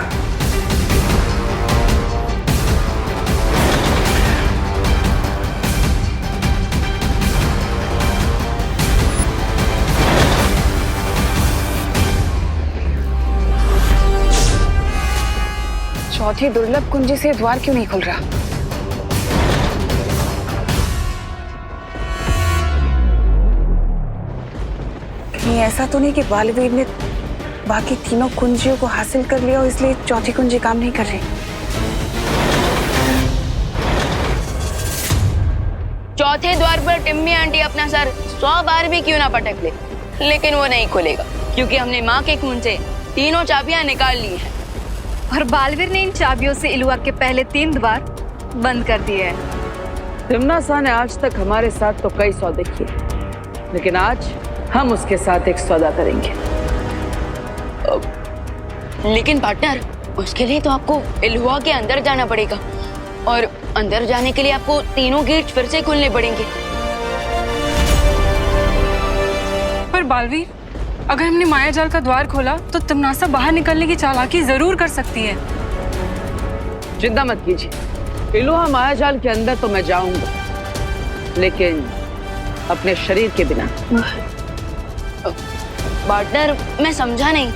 चौथी दुर्लभ कुंजी से द्वार क्यों नहीं खुल रहा? ऐसा तो नहीं कि बालवीर ने बाकी तीनों कुंजियों को हासिल कर लिया और इसलिए चौथी कुंजी काम नहीं कर रही? चौथे द्वार पर टिम्मी आंटी अपना सर 100 बार भी क्यों ना पटक ले, लेकिन वो नहीं खुलेगा क्योंकि हमने माँ के खून से तीनों चाबियां निकाल ली हैं। और बालवीर ने इन चाबियों से इलुआ के पहले 3 द्वार बंद कर दिए हैं। तिम्नासा ने आज तक हमारे साथ तो कई सौदे किए, लेकिन आज हम उसके साथ एक सौदा करेंगे। लेकिन पार्टनर, उसके लिए तो आपको इल्हुआ के अंदर जाना पड़ेगा और अंदर जाने के लिए आपको तीनों गेट फिर से खोलने पड़ेंगे। पर बालवीर, अगर हमने माया जाल का द्वार खोला तो तमनासा बाहर निकलने की चालाकी जरूर कर सकती है। चिंता मत कीजिए, इल्हुआ माया जाल के अंदर तो मैं जाऊंगा, लेकिन अपने शरीर के बिना। पार्टनर, मैं समझा नहीं।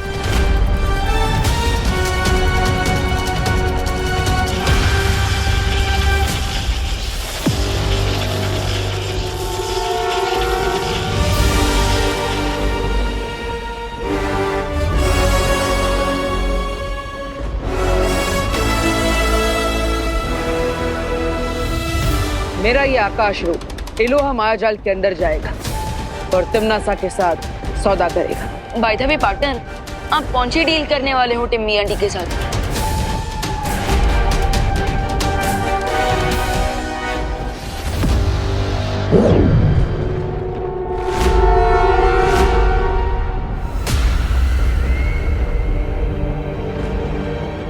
मेरा ये आकाश रूप इल्हुआ माया जाल के अंदर जाएगा और तिमनासा के साथ सौदा करेगा। बाय द वे पार्टनर, आप कौन सी डील करने वाले हो टिम्मी आंटी के साथ?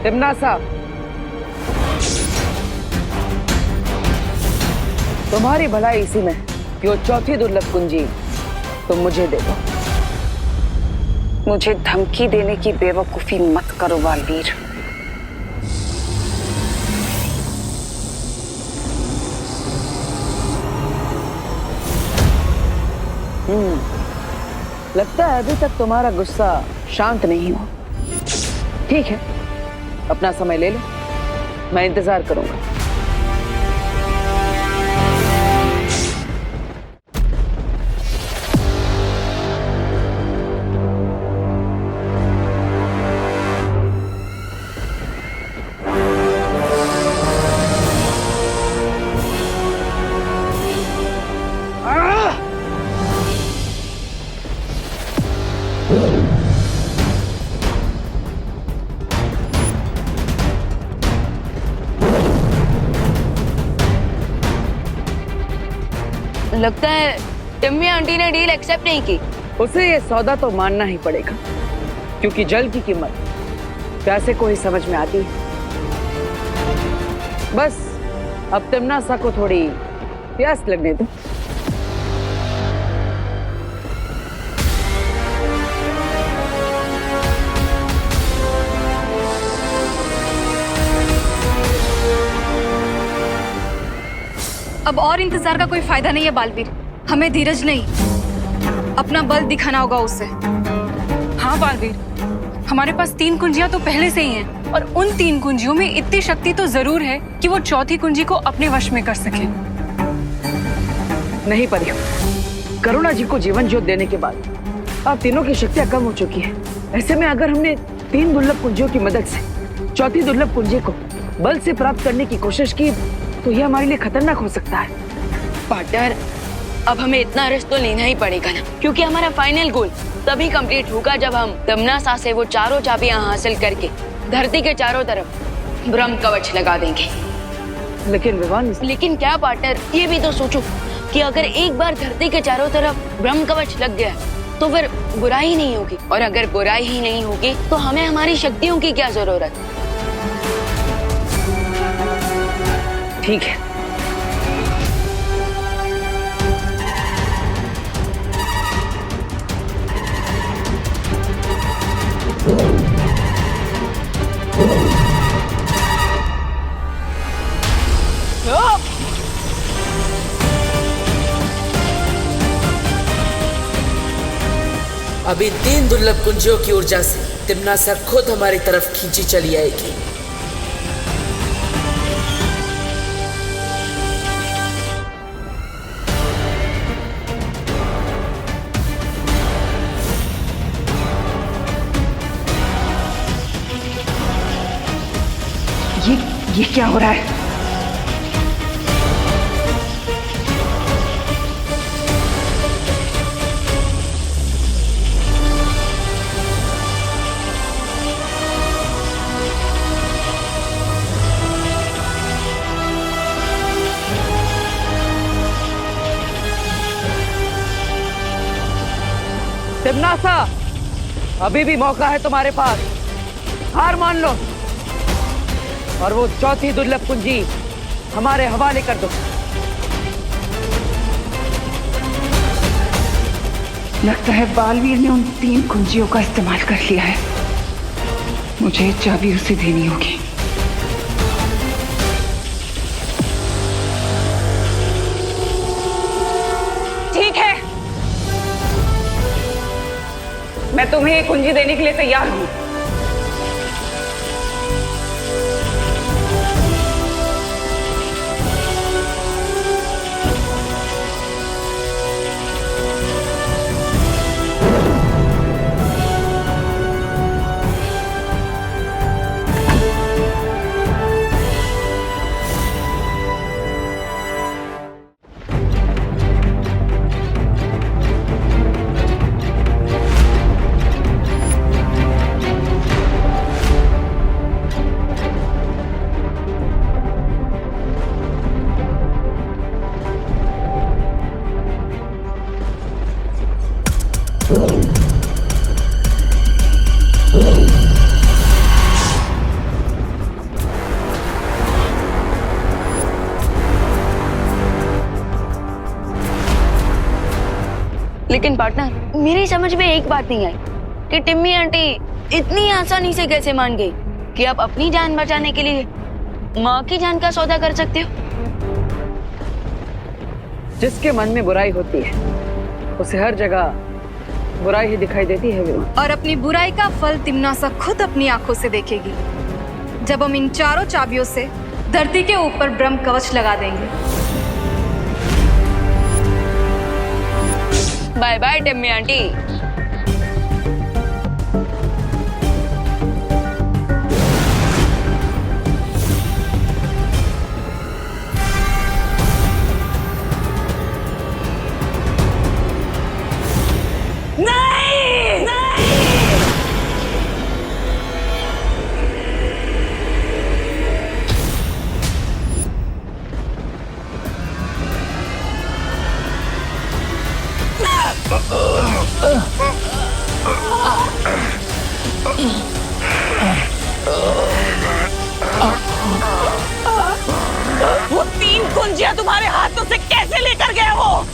तिमनासा, तुम्हारी भलाई इसी में कि वो चौथी दुर्लभ कुंजी तुम मुझे दे दो। मुझे धमकी देने की बेवकूफी मत करो बालवीर। लगता है अभी तक तुम्हारा गुस्सा शांत नहीं हुआ। ठीक है, अपना समय ले लो, मैं इंतजार करूंगा। लगता है टिम्मी आंटी ने डील एक्सेप्ट नहीं की। उसे ये सौदा तो मानना ही पड़ेगा, क्योंकि जल की कीमत प्यासे को ही समझ में आती है। बस अब तिमनासा को थोड़ी प्यास लगने दो। अब और इंतजार का कोई फायदा नहीं है बालवीर, हमें धीरज नहीं, अपना बल दिखाना होगा उसे। हाँ बालवीर, हमारे पास 3 कुंजियां तो पहले से ही हैं, और उन 3 कुंजियों में इतनी शक्ति तो जरूर है कि वो चौथी कुंजी को अपने वश में कर सके। नहीं परियो, करुणा जी को जीवन ज्योत देने के बाद अब तीनों की शक्तियां कम हो चुकी है। ऐसे में अगर हमने 3 दुर्लभ कुंजियों की मदद से चौथी दुर्लभ कुंजी को बल से प्राप्त करने की कोशिश की तो यह हमारे लिए खतरनाक हो सकता है। पार्टनर, अब हमें इतना रिस्क तो लेना ही पड़ेगा ना, क्योंकि हमारा फाइनल गोल तभी कंप्लीट होगा जब हम तिमनासा से वो चारों चाबियां हासिल करके धरती के चारों तरफ ब्रह्म कवच लगा देंगे। लेकिन विवान, लेकिन क्या पार्टनर, ये भी तो सोचो कि अगर एक बार धरती के चारों तरफ ब्रह्म कवच लग गया तो फिर बुराई नहीं होगी, और अगर बुराई ही नहीं होगी तो हमें हमारी शक्तियों की क्या जरूरत। ठीक है, अब इन 3 दुर्लभ कुंजियों की ऊर्जा से तिमनासा खुद हमारी तरफ खींची चली आएगी। ये क्या हो रहा है? तिमनासा, अभी भी मौका है तुम्हारे पास, हार मान लो और वो चौथी दुर्लभ कुंजी हमारे हवाले कर दो। लगता है बालवीर ने उन 3 कुंजियों का इस्तेमाल कर लिया है। मुझे चाबी उसे देनी होगी। ठीक है, मैं तुम्हें ये कुंजी देने के लिए तैयार हूं। लेकिन पार्टनर, मेरी समझ में एक बात नहीं आई कि टिम्मी आंटी इतनी आसानी से कैसे मान गई कि आप अपनी जान बचाने के लिए माँ की जान का सौदा कर सकते हो। जिसके मन में बुराई होती है उसे हर जगह बुराई ही दिखाई देती है विमान। और अपनी बुराई का फल तिम्नासा खुद अपनी आंखों से देखेगी जब हम इन चारों चाबियों से धरती के ऊपर ब्रह्म कवच लगा देंगे। Bye bye Timmy aunty. वो 3 कुंजियां तुम्हारे हाथों से कैसे लेकर गया वो?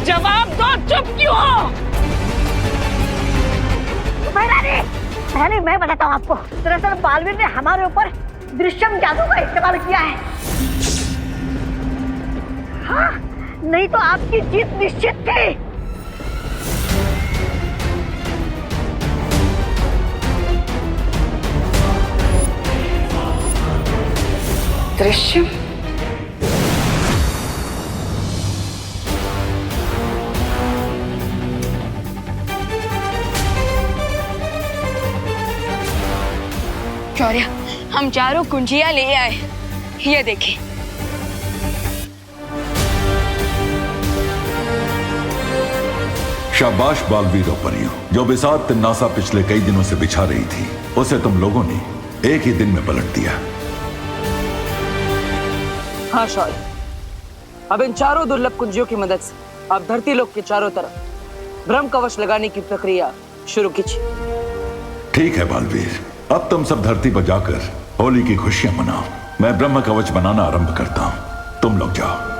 जवाब दो, चुप क्यों हो? पहले मैं बताता हूँ आपको। दरअसल बालवीर ने हमारे ऊपर दृश्यम जादू का इस्तेमाल किया है। हाँ, नहीं तो आपकी जीत निश्चित थी। दृश्यम? शौर्य, हम चारों कुंजियां ले आए, ये देखिए। शाबाश बालवीर और परियों, जो बिसात तिम्नासा पिछले कई दिनों से बिछा रही थी उसे तुम लोगों ने एक ही दिन में पलट दिया। हाँ शौर्य, अब इन चारों दुर्लभ कुंजियों की मदद से आप धरती लोक के चारों तरफ ब्रह्म कवच लगाने की प्रक्रिया शुरू कीजिए। ठीक है बालवीर, अब तुम सब धरती पर जाकर होली की खुशियां मनाओ। मैं ब्रह्म कवच बनाना आरंभ करता हूं, तुम लोग जाओ।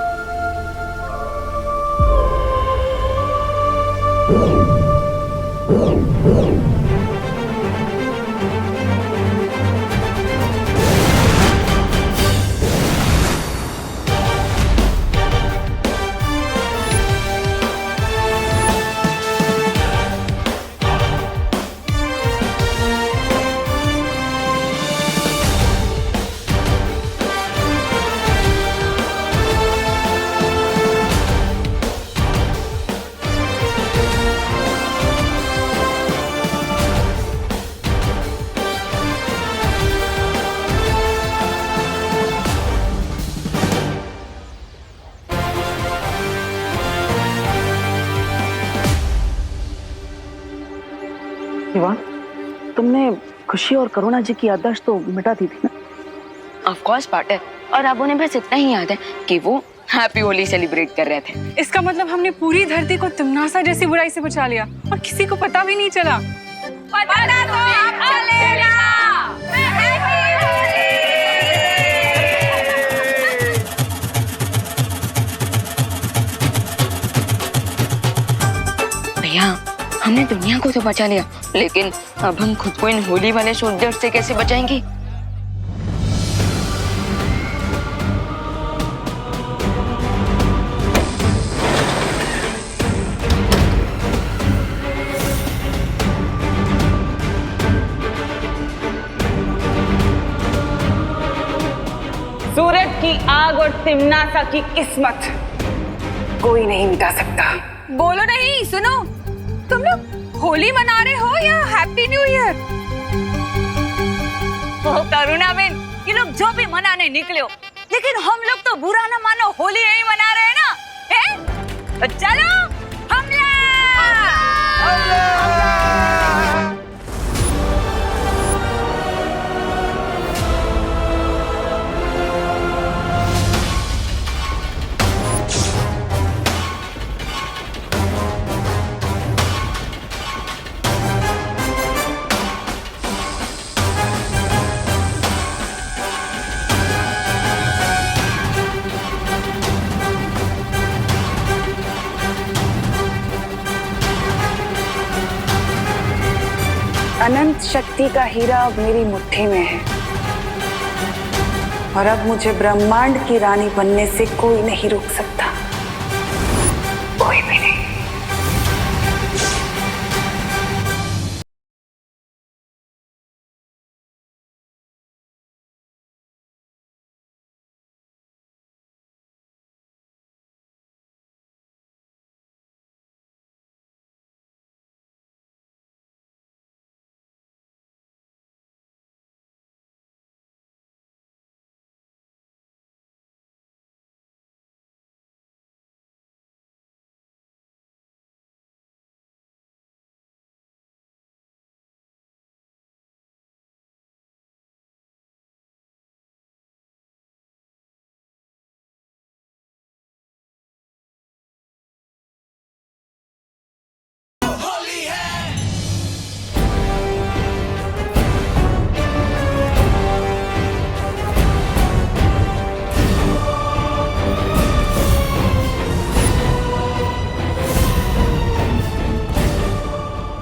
विवान, तुमने खुशी और करुणा जी की याददाश्त तो मिटा दी थी ना? ऑफ कोर्स पार्टनर, और अब उन्हें बस इतना ही याद है कि वो हैप्पी होली सेलिब्रेट कर रहे थे। इसका मतलब हमने पूरी धरती को तिमनासा जैसी बुराई से बचा लिया और किसी को पता भी नहीं चला। पता तो अब चलेगा। भैया हमने दुनिया को तो बचा लिया, लेकिन अब हम खुद को इन होली वाले सोल्जर से कैसे बचाएंगे? सूरत की आग और तिमनासा की किस्मत कोई नहीं मिटा सकता। बोलो नहीं, सुनो, तुम लोग होली मना रहे हो या हैप्पी न्यू ईयर? करुणा बेन, ये लोग जो भी मनाने निकले हो, लेकिन हम लोग तो बुरा ना मानो होली यही मना रहे हैं ना, हैं? तो चलो हमला! अनंत शक्ति का हीरा अब मेरी मुट्ठी में है और अब मुझे ब्रह्मांड की रानी बनने से कोई नहीं रोक सकता, कोई भी नहीं।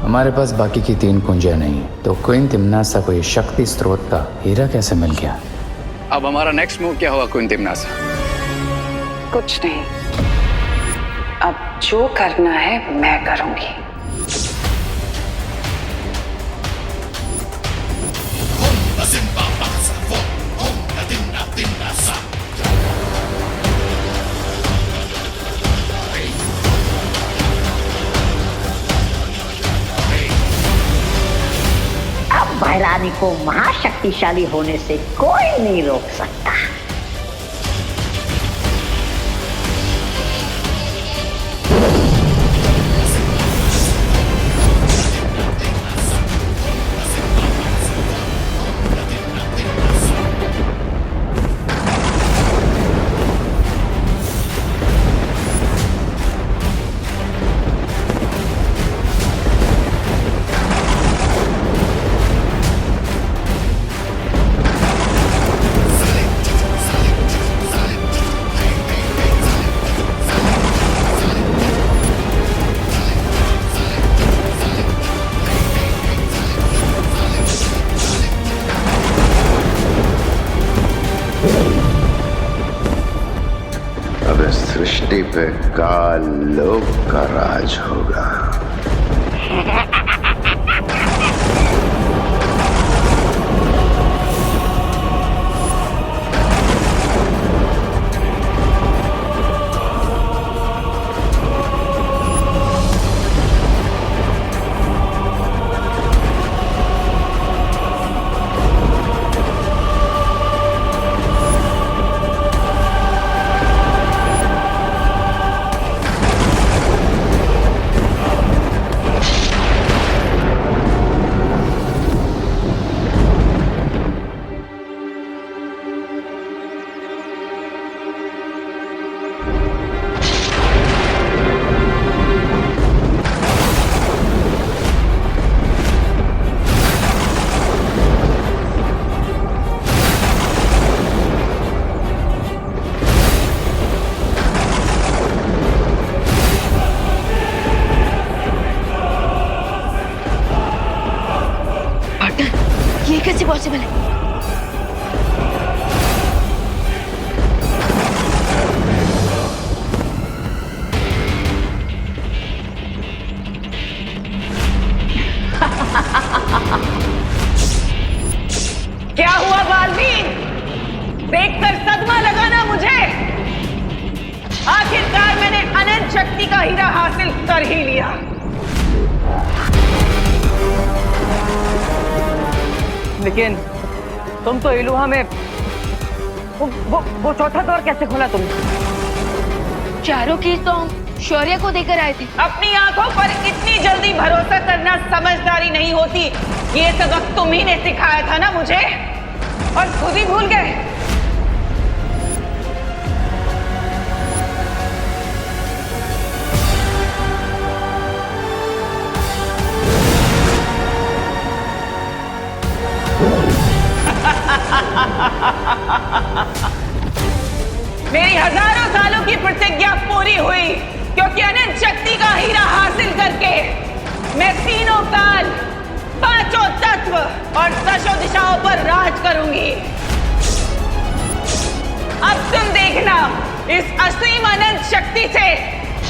हमारे पास बाकी की 3 कुंजियां नहीं, तो क्वीन तिमनासा को ये शक्ति स्रोत का हीरा कैसे मिल गया? अब हमारा नेक्स्ट मूव क्या होगा क्वीन तिमनासा? कुछ नहीं, अब जो करना है मैं करूंगी। महारानी को महाशक्तिशाली होने से कोई नहीं रोक सकता। सृष्टि पे काल लोक का राज होगा। इम्पॉसिबल है। क्या हुआ बालवीर? देखकर सदमा लगा ना मुझे? आखिरकार मैंने अनंत शक्ति का हीरा हासिल कर ही लिया। लेकिन तुम तो इलुहा में वो चौथा द्वार कैसे खोला तुमने? चारों की तो शौर्य को देकर आए थे। अपनी आंखों पर इतनी जल्दी भरोसा करना समझदारी नहीं होती। ये सबक तुम ही ने सिखाया था ना मुझे, और खुद ही भूल गए। मेरी हजारों सालों की प्रतिज्ञा पूरी हुई, क्योंकि अनंत शक्ति का हीरा हासिल करके मैं तीनों काल, पांचों तत्व और दशों दिशाओं पर राज करूंगी। अब तुम देखना, इस असीम अनंत शक्ति से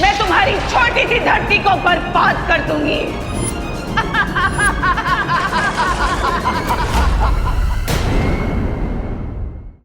मैं तुम्हारी छोटी सी धरती को बर्बाद कर दूंगी।